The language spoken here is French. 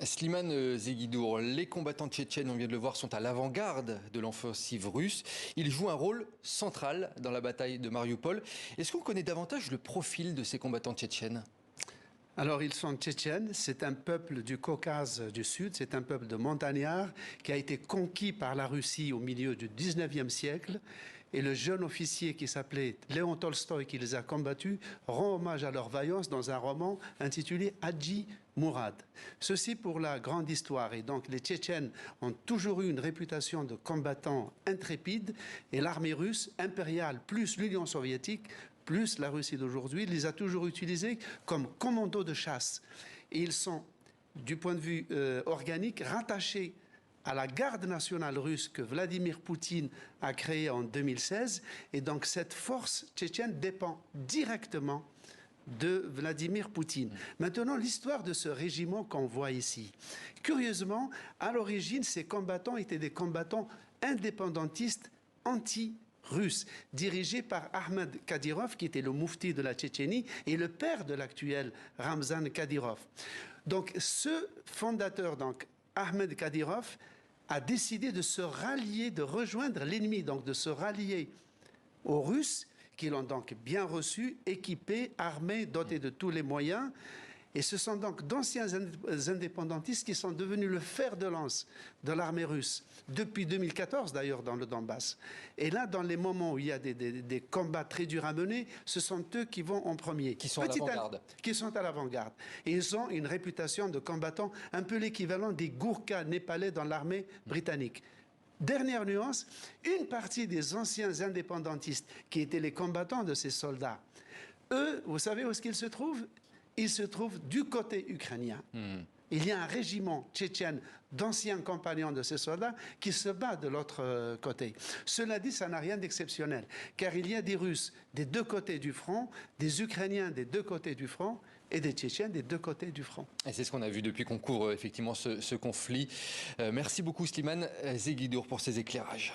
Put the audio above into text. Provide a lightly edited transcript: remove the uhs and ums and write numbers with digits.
Slimane Zeguidour, les combattants tchétchènes, on vient de le voir, sont à l'avant-garde de l'offensive russe. Ils jouent un rôle central dans la bataille de Mariupol. Est-ce qu'on connaît davantage le profil de ces combattants tchétchènes ? Alors, ils sont tchétchènes, c'est un peuple du Caucase du Sud, c'est un peuple de montagnards qui a été conquis par la Russie au milieu du 19e siècle. Et le jeune officier qui s'appelait Léon Tolstoï, qui les a combattus, rend hommage à leur vaillance dans un roman intitulé Hadji Mourad. Ceci pour la grande histoire. Et donc, les Tchétchènes ont toujours eu une réputation de combattants intrépides. Et l'armée russe impériale, plus l'Union soviétique, plus la Russie d'aujourd'hui, les a toujours utilisés comme commandos de chasse. Et ils sont, du point de vue organique, rattachés à la garde nationale russe que Vladimir Poutine a créée en 2016. Et donc cette force tchétchène dépend directement de Vladimir Poutine. Maintenant, l'histoire de ce régiment qu'on voit ici. Curieusement, à l'origine, ces combattants étaient des combattants indépendantistes anti-russes, dirigés par Ahmed Kadyrov, qui était le moufti de la Tchétchénie et le père de l'actuel Ramzan Kadyrov. Donc, ce fondateur, Ahmed Kadyrov, a décidé de se rallier, de rejoindre l'ennemi, donc de se rallier aux Russes, qui l'ont donc bien reçu, équipé, armé, doté de tous les moyens. Et ce sont donc d'anciens indépendantistes qui sont devenus le fer de lance de l'armée russe, depuis 2014 d'ailleurs dans le Donbass. Et là, dans les moments où il y a des combats très durs à mener, ce sont eux qui vont en premier. Qui sont à l'avant-garde. Qui sont à l'avant-garde. Et ils ont une réputation de combattants un peu l'équivalent des Gourkhas népalais dans l'armée britannique. Dernière nuance, une partie des anciens indépendantistes qui étaient les combattants de ces soldats, eux, vous savez où est-ce qu'ils se trouvent ? Ils se trouvent du côté ukrainien. Il y a un régiment tchétchène d'anciens compagnons de ces soldats qui se bat de l'autre côté. Cela dit, ça n'a rien d'exceptionnel, car il y a des Russes des deux côtés du front, des Ukrainiens des deux côtés du front et des Tchétchènes des deux côtés du front. Et c'est ce qu'on a vu depuis qu'on couvre effectivement ce conflit. Merci beaucoup Slimane Zeguidour pour ces éclairages.